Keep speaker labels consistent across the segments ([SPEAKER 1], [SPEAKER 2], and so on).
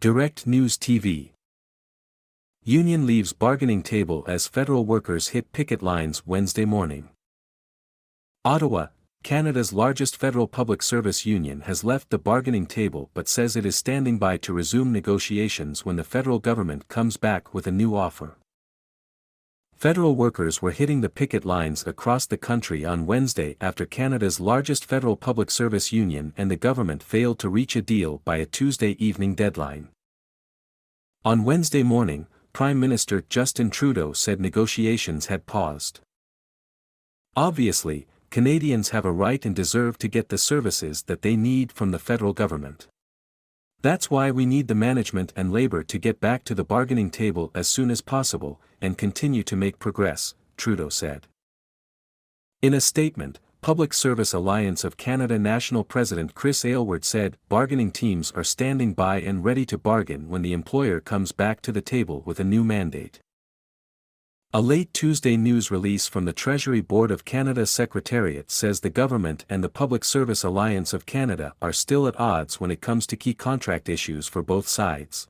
[SPEAKER 1] Direct News TV. Union leaves bargaining table as federal workers hit picket lines Wednesday morning. Ottawa, Canada's largest federal public service union has left the bargaining table but says it is standing by to resume negotiations when the federal government comes back with a new offer. Federal workers were hitting the picket lines across the country on Wednesday after Canada's largest federal public service union and the government failed to reach a deal by a Tuesday evening deadline. On Wednesday morning, Prime Minister Justin Trudeau said negotiations had paused. Obviously, Canadians have a right and deserve to get the services that they need from the federal government. That's why we need the management and labor to get back to the bargaining table as soon as possible, and continue to make progress, Trudeau said. In a statement, Public Service Alliance of Canada National President Chris Aylward said, bargaining teams are standing by and ready to bargain when the employer comes back to the table with a new mandate. A late Tuesday news release from the Treasury Board of Canada Secretariat says the government and the Public Service Alliance of Canada are still at odds when it comes to key contract issues for both sides.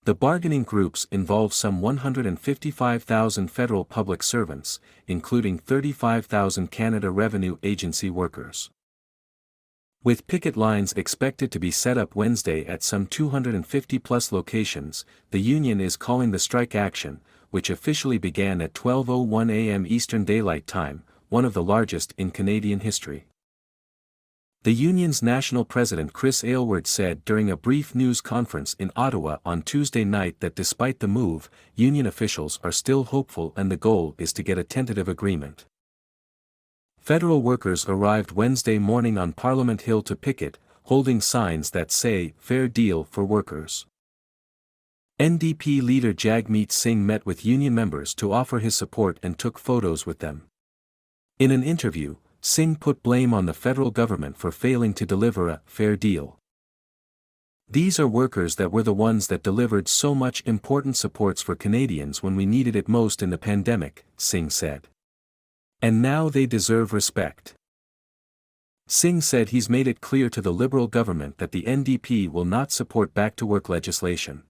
[SPEAKER 1] The bargaining groups involve some 155,000 federal public servants, including 35,000 Canada Revenue Agency workers. With picket lines expected to be set up Wednesday at some 250-plus locations, the union is calling the strike action, which officially began at 12:01 a.m. Eastern Daylight Time, one of the largest in Canadian history. The union's national president Chris Aylward said during a brief news conference in Ottawa on Tuesday night that despite the move, union officials are still hopeful and the goal is to get a tentative agreement. Federal workers arrived Wednesday morning on Parliament Hill to picket, holding signs that say, "Fair deal for workers." NDP leader Jagmeet Singh met with union members to offer his support and took photos with them. In an interview, Singh put blame on the federal government for failing to deliver a fair deal. "These are workers that were the ones that delivered so much important supports for Canadians when we needed it most in the pandemic," Singh said. "And now they deserve respect." Singh said he's made it clear to the Liberal government that the NDP will not support back-to-work legislation.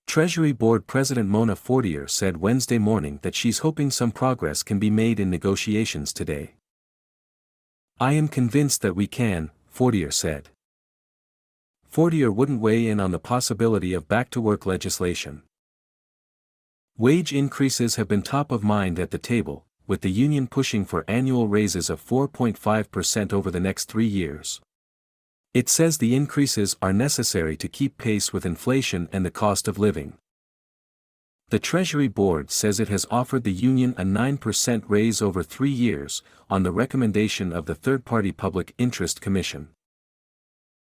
[SPEAKER 1] Treasury Board President Mona Fortier said Wednesday morning that she's hoping some progress can be made in negotiations today. "I am convinced that we can," Fortier said. Fortier wouldn't weigh in on the possibility of back-to-work legislation. Wage increases have been top of mind at the table, with the union pushing for annual raises of 4.5% over the next 3 years. It says the increases are necessary to keep pace with inflation and the cost of living. The Treasury Board says it has offered the union a 9% raise over 3 years, on the recommendation of the third-party Public Interest Commission.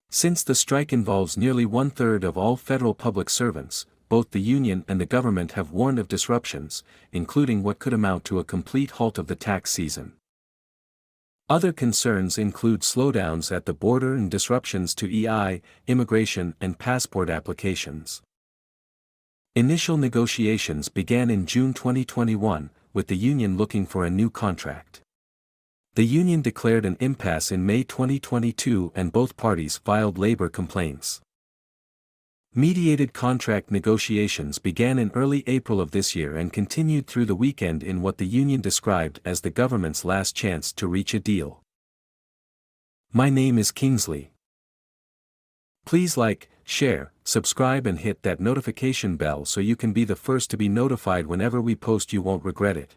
[SPEAKER 1] Since the strike involves nearly one-third of all federal public servants, both the union and the government have warned of disruptions, including what could amount to a complete halt of the tax season. Other concerns include slowdowns at the border and disruptions to immigration and passport applications. Initial negotiations began in June 2021, with the union looking for a new contract. The union declared an impasse in May 2022 and both parties filed labor complaints. Mediated contract negotiations began in early April of this year and continued through the weekend in what the union described as the government's last chance to reach a deal. My name is Kingsley. Please like, share, subscribe and hit that notification bell so you can be the first to be notified whenever we post. You won't regret it.